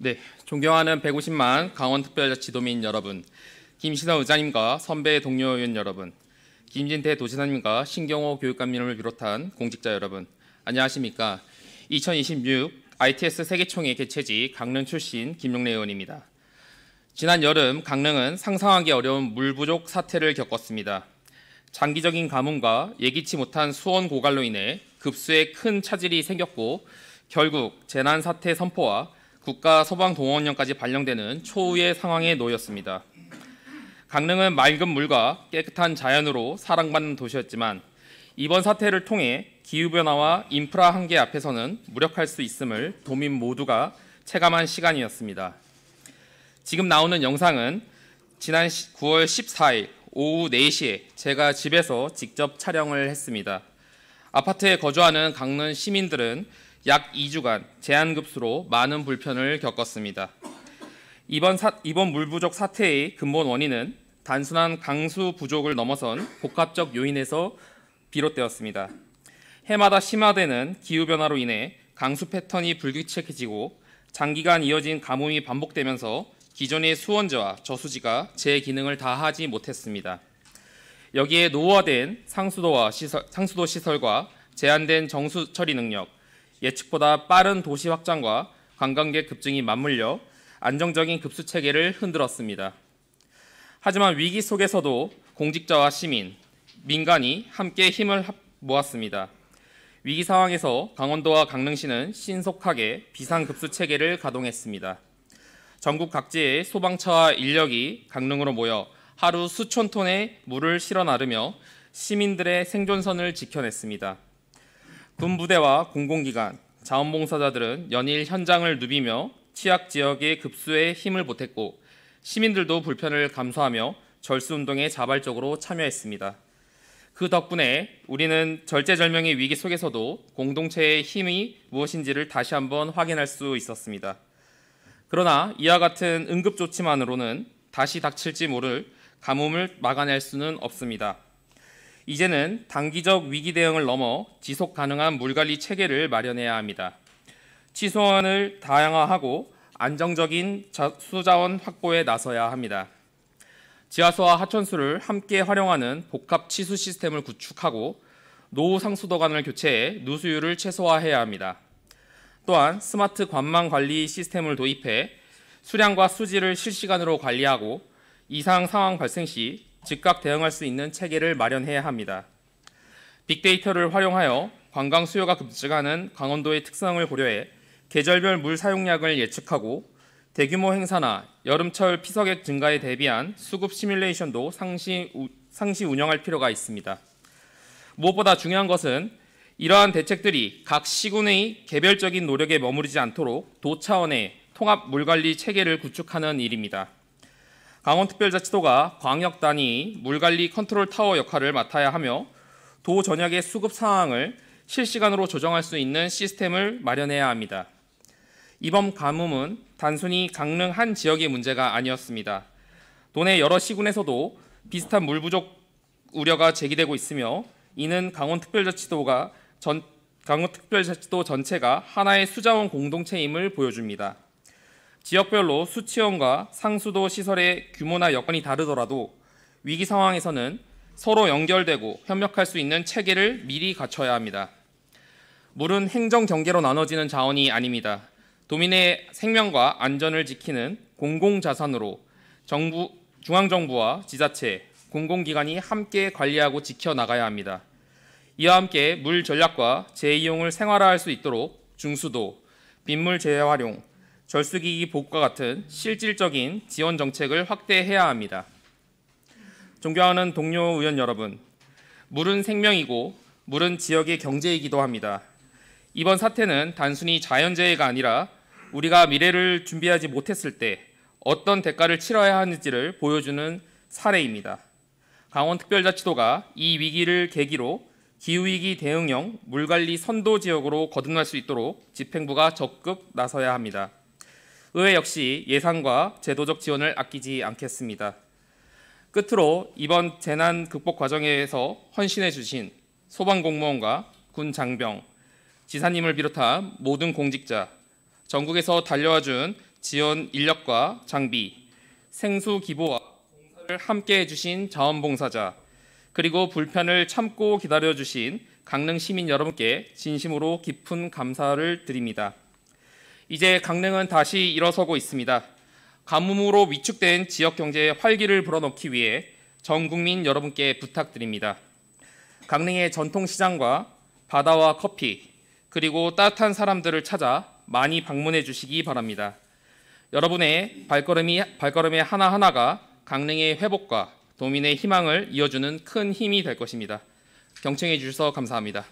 네, 존경하는 150만 강원특별자치도민 여러분, 김신호 의장님과 선배 동료 의원 여러분, 김진태 도지사님과 신경호 교육감님을 비롯한 공직자 여러분, 안녕하십니까? 2026 ITS 세계총회 개최지 강릉 출신 김용래 의원입니다. 지난 여름 강릉은 상상하기 어려운 물 부족 사태를 겪었습니다. 장기적인 가뭄과 예기치 못한 수온 고갈로 인해 급수에 큰 차질이 생겼고 결국 재난사태 선포와 국가 소방동원령까지 발령되는 초유의 상황에 놓였습니다. 강릉은 맑은 물과 깨끗한 자연으로 사랑받는 도시였지만 이번 사태를 통해 기후변화와 인프라 한계 앞에서는 무력할 수 있음을 도민 모두가 체감한 시간이었습니다. 지금 나오는 영상은 지난 9월 14일 오후 4시에 제가 집에서 직접 촬영을 했습니다. 아파트에 거주하는 강릉 시민들은 약 2주간 제한급수로 많은 불편을 겪었습니다. 이번 물 부족 사태의 근본 원인은 단순한 강수 부족을 넘어선 복합적 요인에서 비롯되었습니다. 해마다 심화되는 기후변화로 인해 강수 패턴이 불규칙해지고 장기간 이어진 가뭄이 반복되면서 기존의 수원지와 저수지가 제 기능을 다하지 못했습니다. 여기에 노후화된 상수도 시설과 제한된 정수 처리 능력, 예측보다 빠른 도시 확장과 관광객 급증이 맞물려 안정적인 급수 체계를 흔들었습니다. 하지만 위기 속에서도 공직자와 시민, 민간이 함께 힘을 모았습니다. 위기 상황에서 강원도와 강릉시는 신속하게 비상급수 체계를 가동했습니다. 전국 각지의 소방차와 인력이 강릉으로 모여 하루 수천 톤의 물을 실어 나르며 시민들의 생존선을 지켜냈습니다. 군부대와 공공기관, 자원봉사자들은 연일 현장을 누비며 취약 지역의 급수에 힘을 보탰고 시민들도 불편을 감수하며 절수운동에 자발적으로 참여했습니다. 그 덕분에 우리는 절제절명의 위기 속에서도 공동체의 힘이 무엇인지를 다시 한번 확인할 수 있었습니다. 그러나 이와 같은 응급조치만으로는 다시 닥칠지 모를 가뭄을 막아낼 수는 없습니다. 이제는 단기적 위기 대응을 넘어 지속 가능한 물관리 체계를 마련해야 합니다. 취수원을 다양화하고 안정적인 수자원 확보에 나서야 합니다. 지하수와 하천수를 함께 활용하는 복합 취수 시스템을 구축하고 노후 상수도관을 교체해 누수율을 최소화해야 합니다. 또한 스마트 관망 관리 시스템을 도입해 수량과 수질을 실시간으로 관리하고 이상 상황 발생 시 즉각 대응할 수 있는 체계를 마련해야 합니다. 빅데이터를 활용하여 관광 수요가 급증하는 강원도의 특성을 고려해 계절별 물 사용량을 예측하고 대규모 행사나 여름철 피서객 증가에 대비한 수급 시뮬레이션도 상시 운영할 필요가 있습니다. 무엇보다 중요한 것은 이러한 대책들이 각 시군의 개별적인 노력에 머무르지 않도록 도 차원의 통합 물관리 체계를 구축하는 일입니다. 강원특별자치도가 광역 단위 물관리 컨트롤 타워 역할을 맡아야 하며 도 전역의 수급 상황을 실시간으로 조정할 수 있는 시스템을 마련해야 합니다. 이번 가뭄은 단순히 강릉 한 지역의 문제가 아니었습니다. 도내 여러 시군에서도 비슷한 물 부족 우려가 제기되고 있으며 이는 강원특별자치도 전체가 하나의 수자원 공동체임을 보여줍니다. 지역별로 수치원과 상수도 시설의 규모나 여건이 다르더라도 위기 상황에서는 서로 연결되고 협력할 수 있는 체계를 미리 갖춰야 합니다. 물은 행정 경계로 나눠지는 자원이 아닙니다. 도민의 생명과 안전을 지키는 공공자산으로 중앙정부와 지자체, 공공기관이 함께 관리하고 지켜나가야 합니다. 이와 함께 물 전략과 재이용을 생활화할 수 있도록 중수도, 빗물 재활용, 절수기기 보급과 같은 실질적인 지원 정책을 확대해야 합니다. 존경하는 동료 의원 여러분, 물은 생명이고 물은 지역의 경제이기도 합니다. 이번 사태는 단순히 자연재해가 아니라 우리가 미래를 준비하지 못했을 때 어떤 대가를 치러야 하는지를 보여주는 사례입니다. 강원특별자치도가 이 위기를 계기로 기후위기 대응형 물관리 선도 지역으로 거듭날 수 있도록 집행부가 적극 나서야 합니다. 의회 역시 예산과 제도적 지원을 아끼지 않겠습니다. 끝으로 이번 재난 극복 과정에서 헌신해 주신 소방공무원과 군 장병, 지사님을 비롯한 모든 공직자, 전국에서 달려와 준 지원 인력과 장비, 생수 기부와 봉사를 함께 해주신 자원봉사자, 그리고 불편을 참고 기다려주신 강릉 시민 여러분께 진심으로 깊은 감사를 드립니다. 이제 강릉은 다시 일어서고 있습니다. 가뭄으로 위축된 지역 경제에 활기를 불어넣기 위해 전 국민 여러분께 부탁드립니다. 강릉의 전통시장과 바다와 커피, 그리고 따뜻한 사람들을 찾아 많이 방문해 주시기 바랍니다. 여러분의 발걸음의 하나하나가 강릉의 회복과 도민의 희망을 이어주는 큰 힘이 될 것입니다. 경청해 주셔서 감사합니다.